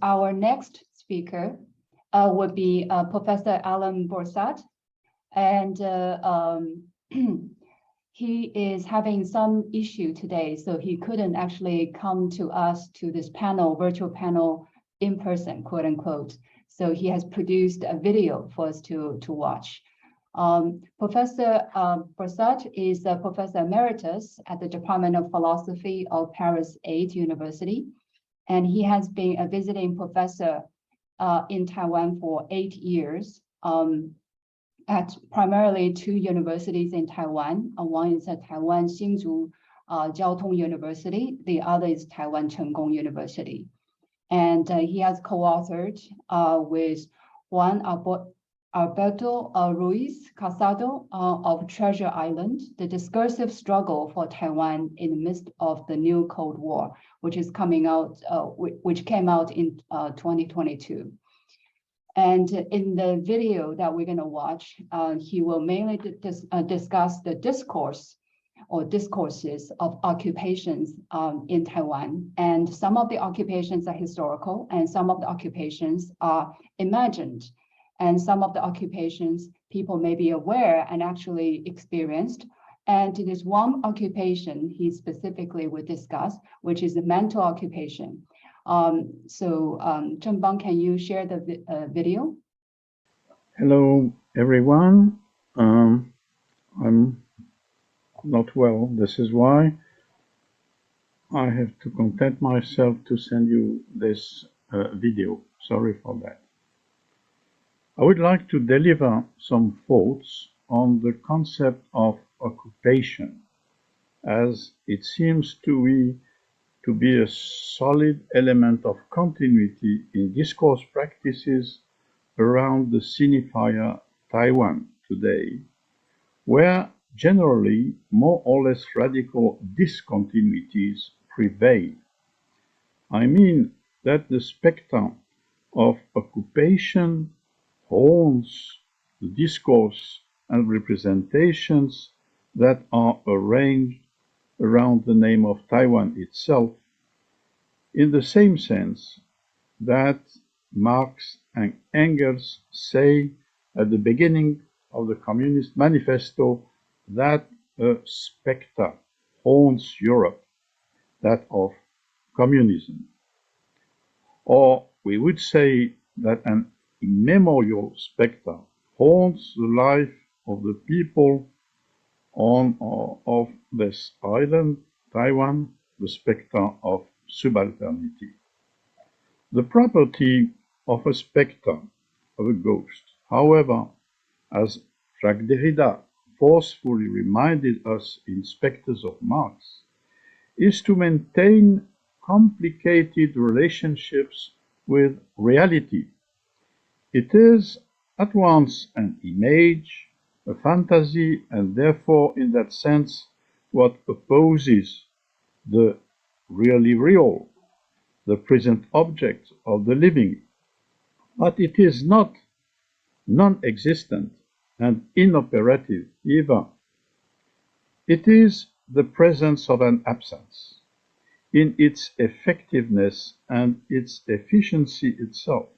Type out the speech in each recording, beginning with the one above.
Our next speaker would be Professor Alain Brossat, and he is having some issue today, so he couldn't actually come to us to this panel, virtual panel, in person, quote unquote. So he has produced a video for us to watch. Professor Brossat is a professor emeritus at the Department of Philosophy of Paris 8 University. And he has been a visiting professor in Taiwan for 8 years at primarily 2 universities in Taiwan. One is at Taiwan Hsinchu Jiao Tong University. The other is Taiwan Cheng-Kung University. And he has co-authored with Juan Alberto Ruiz Casado of Treasure Island, The Discursive Struggle for Taiwan in the Midst of the New Cold War, which is coming out, which came out in 2022. And in the video that we're going to watch, he will mainly discuss the discourse or discourses of occupations in Taiwan. And some of the occupations are historical, and some of the occupations are imagined. And some of the occupations people may be aware and actually experienced. And it is one occupation he specifically would discuss, which is the mental occupation. Zhengbang, can you share the video? Hello, everyone. I'm not well. This is why I have to content myself to send you this video. Sorry for that. I would like to deliver some thoughts on the concept of occupation, as it seems to be a solid element of continuity in discourse practices around the signifier Taiwan today, where generally more or less radical discontinuities prevail. I mean that the spectre of occupation haunts the discourse and representations that are arranged around the name of Taiwan itself, in the same sense that Marx and Engels say at the beginning of the Communist Manifesto that a spectre haunts Europe, that of communism. Or we would say that an immemorial spectre haunts the life of the people on or off this island, Taiwan, the spectre of subalternity. The property of a spectre, of a ghost, however, as Jacques Derrida forcefully reminded us in Spectres of Marx, is to maintain complicated relationships with reality. It is at once an image, a fantasy, and therefore, in that sense, what opposes the really real, the present object of the living. But it is not non-existent and inoperative either. It is the presence of an absence in its effectiveness and its efficiency itself.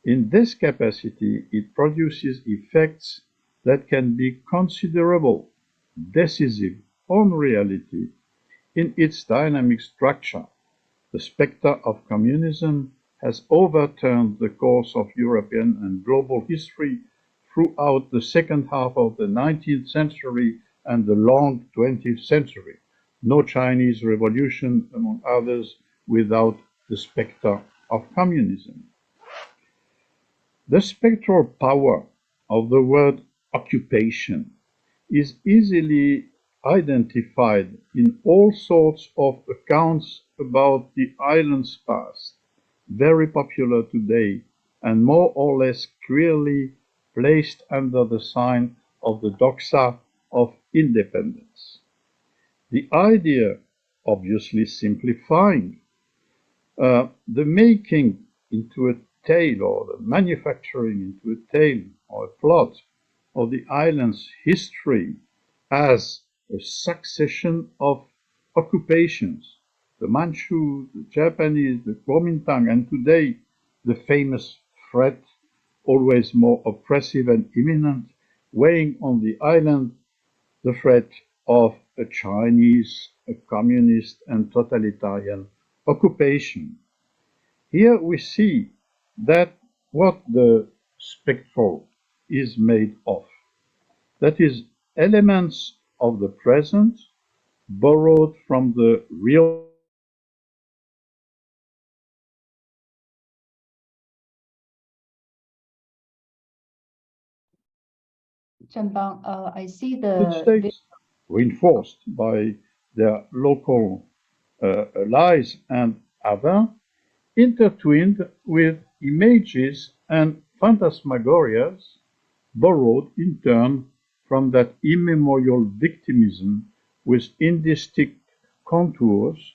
In this capacity, it produces effects that can be considerable, decisive on reality in its dynamic structure. The spectre of communism has overturned the course of European and global history throughout the second half of the 19th century and the long 20th century. No Chinese revolution, among others, without the spectre of communism. The spectral power of the word occupation is easily identified in all sorts of accounts about the island's past, very popular today and more or less clearly placed under the sign of the doxa of independence. The idea, obviously simplifying, the making into a tale or the manufacturing into a tale or a plot of the island's history as a succession of occupations the Manchus, the Japanese, the Kuomintang, and today the famous threat, always more oppressive and imminent, weighing on the island, the threat of a Chinese, a communist, and totalitarian occupation. Here we see that what the spectral is made of. That is, elements of the present borrowed from the real Zhenbang, I see the States, reinforced by their local allies and other, intertwined with images and phantasmagorias borrowed in turn from that immemorial victimism with indistinct contours,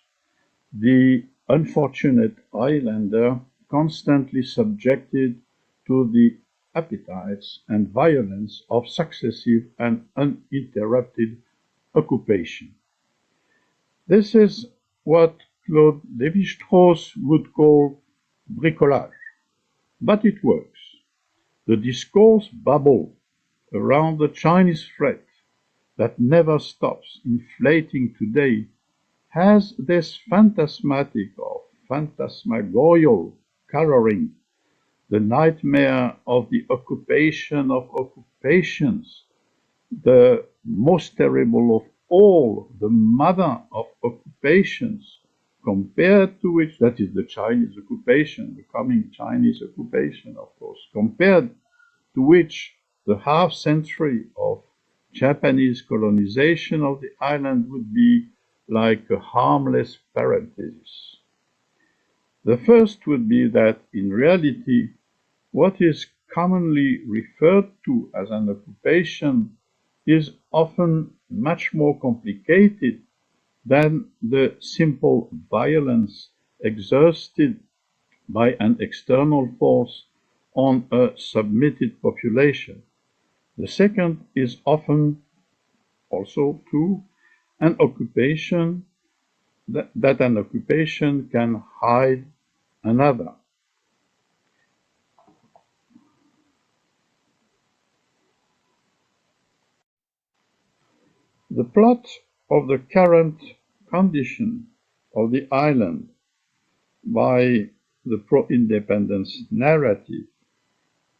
the unfortunate islander constantly subjected to the appetites and violence of successive and uninterrupted occupation. This is what Claude Lévi-Strauss would call bricolage, but it works. The discourse bubble around the Chinese threat that never stops inflating today has this phantasmatic or phantasmagorial coloring, the nightmare of the occupation of occupations, the most terrible of all, the mother of occupations, compared to which, that is the Chinese occupation, the coming Chinese occupation, of course, compared to which the half-century of Japanese colonization of the island would be like a harmless parenthesis. The first would be that, in reality, what is commonly referred to as an occupation is often much more complicated than the simple violence exerted by an external force on a submitted population. The second is often also true, an occupation that an occupation can hide another. The plot of the current condition of the island by the pro-independence narrative,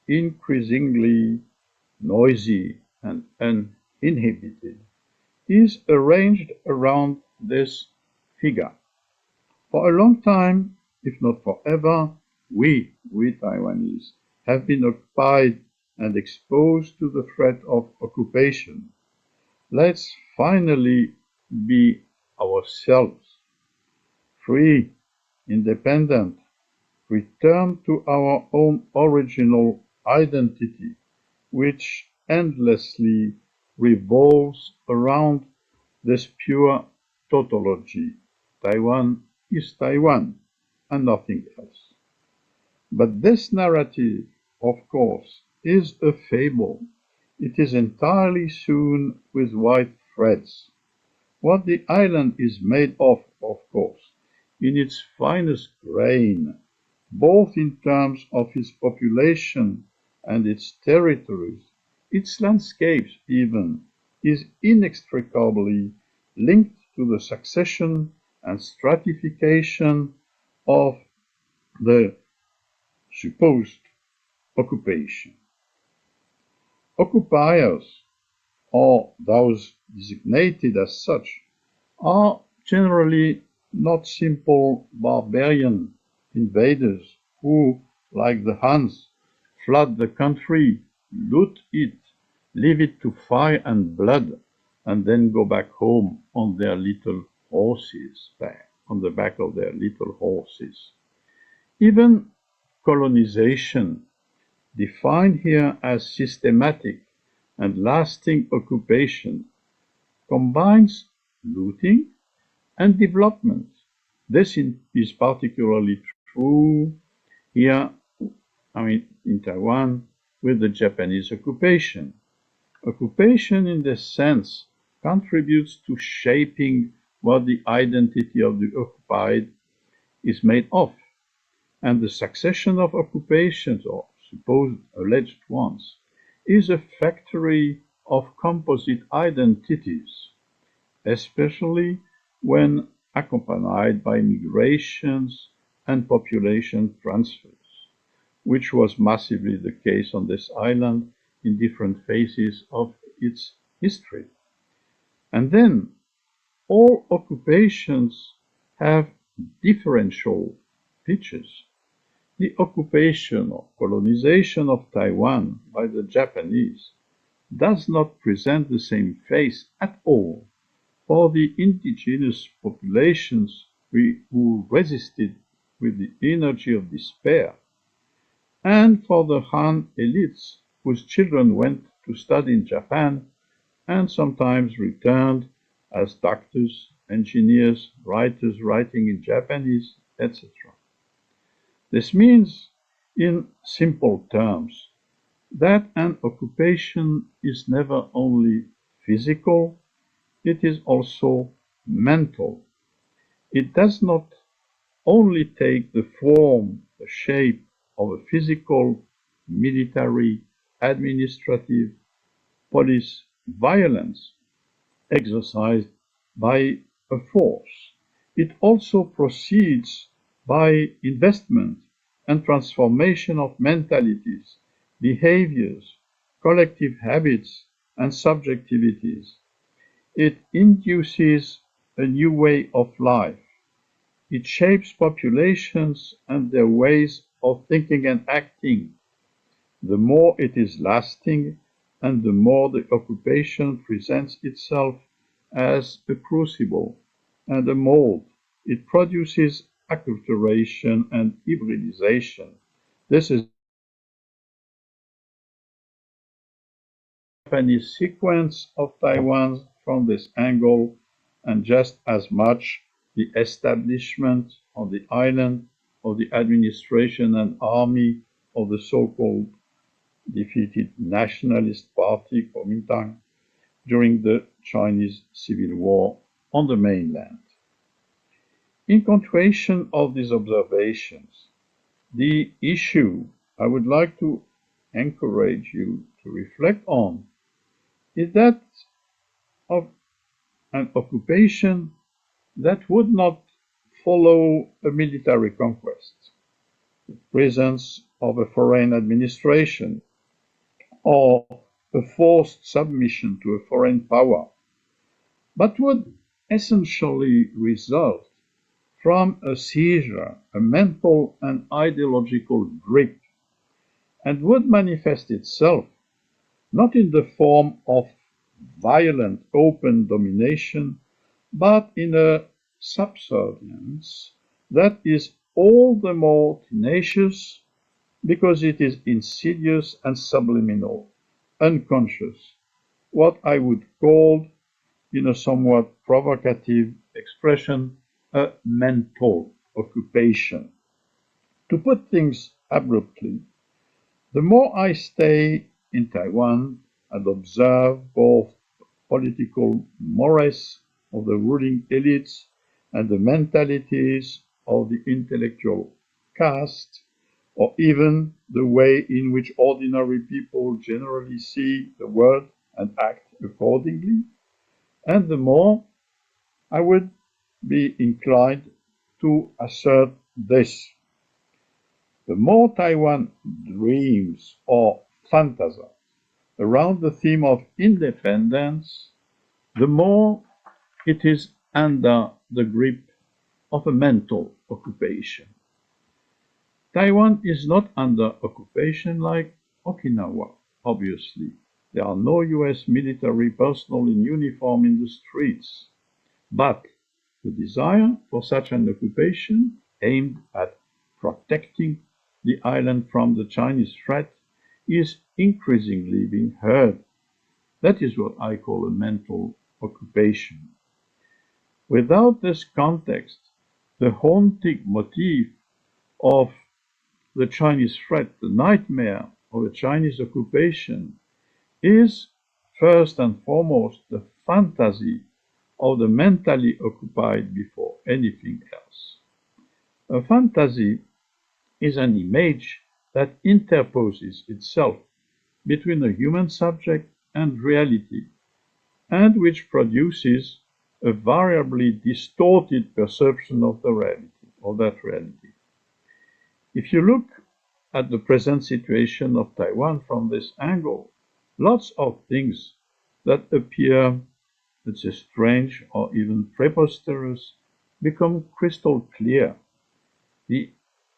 increasingly noisy and uninhibited, is arranged around this figure. For a long time, if not forever, we Taiwanese, have been occupied and exposed to the threat of occupation. Let's finally be ourselves, free, independent, return to our own original identity, which endlessly revolves around this pure tautology. Taiwan is Taiwan and nothing else. But this narrative, of course, is a fable. It is entirely sewn with white threads. What the island is made of course, in its finest grain, both in terms of its population and its territories, its landscapes even, is inextricably linked to the succession and stratification of the supposed occupation. Occupiers, or those designated as such, are generally not simple barbarian invaders who, like the Huns, flood the country, loot it, leave it to fire and blood, and then go back home on their little horses, on the back of their little horses. Even colonization, defined here as systematic and lasting occupation, combines looting and development. This is particularly true here, in Taiwan, with the Japanese occupation. Occupation, in this sense, contributes to shaping what the identity of the occupied is made of, and the succession of occupations, or supposed alleged ones, is a factory of composite identities, especially when accompanied by migrations and population transfers, which was massively the case on this island in different phases of its history. And then all occupations have differential pitches. The occupation or colonization of Taiwan by the Japanese does not present the same face at all for the indigenous populations who resisted with the energy of despair, and for the Han elites whose children went to study in Japan and sometimes returned as doctors, engineers, writers writing in Japanese, etc. This means, in simple terms, that an occupation is never only physical, it is also mental. It does not only take the form, the shape of a physical, military, administrative, police violence exercised by a force. It also proceeds by investment and transformation of mentalities, behaviors, collective habits, and subjectivities. It induces a new way of life. It shapes populations and their ways of thinking and acting. The more it is lasting, and the more the occupation presents itself as a crucible and a mold, it produces acculturation and hybridization. This is the Japanese sequence of Taiwan from this angle, and just as much the establishment on the island of the administration and army of the so-called defeated nationalist party Kuomintang during the Chinese Civil War on the mainland. In continuation of these observations, the issue I would like to encourage you to reflect on is that of an occupation that would not follow a military conquest, the presence of a foreign administration, or a forced submission to a foreign power, but would essentially result from a seizure, a mental and ideological grip, and would manifest itself not in the form of violent open domination, but in a subservience that is all the more tenacious because it is insidious and subliminal, unconscious, what I would call, in a somewhat provocative expression, a mental occupation. To put things abruptly, the more I stay in Taiwan and observe both political mores of the ruling elites and the mentalities of the intellectual caste, or even the way in which ordinary people generally see the world and act accordingly, and the more I would be inclined to assert this. The more Taiwan dreams or fantasizes around the theme of independence, the more it is under the grip of a mental occupation. Taiwan is not under occupation like Okinawa, obviously. There are no US military personnel in uniform in the streets. But the desire for such an occupation, aimed at protecting the island from the Chinese threat, is increasingly being heard. That is what I call a mental occupation. Without this context, the haunting motif of the Chinese threat, the nightmare of a Chinese occupation, is first and foremost the fantasy of the mentally occupied before anything else. A fantasy is an image that interposes itself between a human subject and reality, and which produces a variably distorted perception of the reality, of that reality. If you look at the present situation of Taiwan from this angle, lots of things that appear, let's say, strange or even preposterous become crystal clear.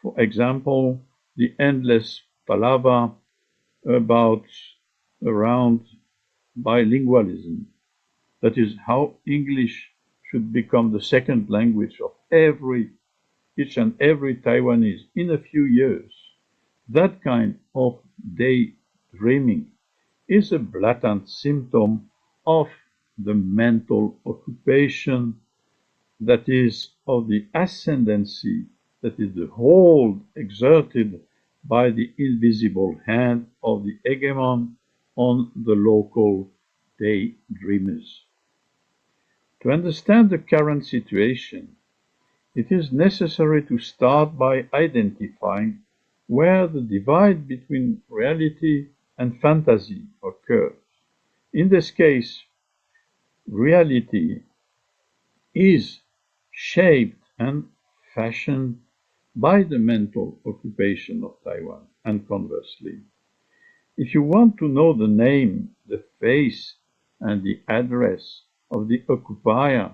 For example, the endless palaver around bilingualism. That is how English should become the second language of each and every Taiwanese in a few years. That kind of daydreaming is a blatant symptom of the mental occupation, that is, of the ascendancy, that is, the hold exerted by the invisible hand of the hegemon on the local daydreamers. To understand the current situation, it is necessary to start by identifying where the divide between reality and fantasy occurs. In this case, reality is shaped and fashioned by the mental occupation of Taiwan, and conversely. If you want to know the name, the face, and the address of the occupier,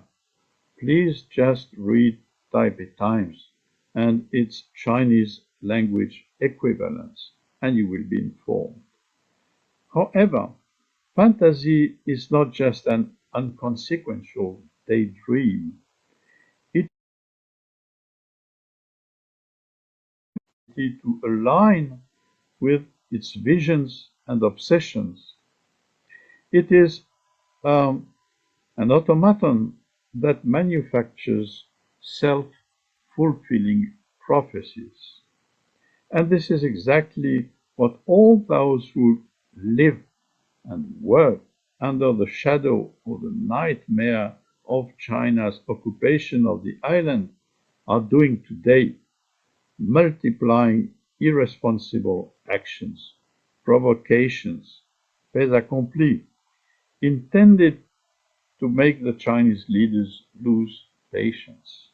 please just read Taipei Times and its Chinese language equivalents, and you will be informed. However, fantasy is not just an inconsequential daydream. It is to align with its visions and obsessions. It is an automaton that manufactures self-fulfilling prophecies. And this is exactly what all those who live and work under the shadow or the nightmare of China's occupation of the island are doing today, multiplying irresponsible actions, provocations, faits accomplis, intended to make the Chinese leaders lose patience.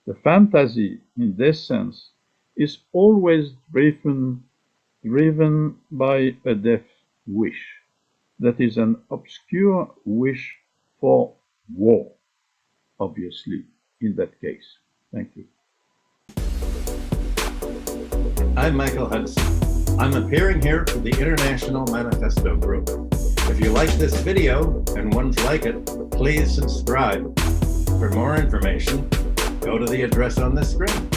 The fantasy, in this sense, is always driven by a death wish, that is an obscure wish for war, obviously, in that case. Thank you. I'm Michael Hudson. I'm appearing here for the International Manifesto Group. If you like this video and ones like it, please subscribe. For more information, go to the address on this screen.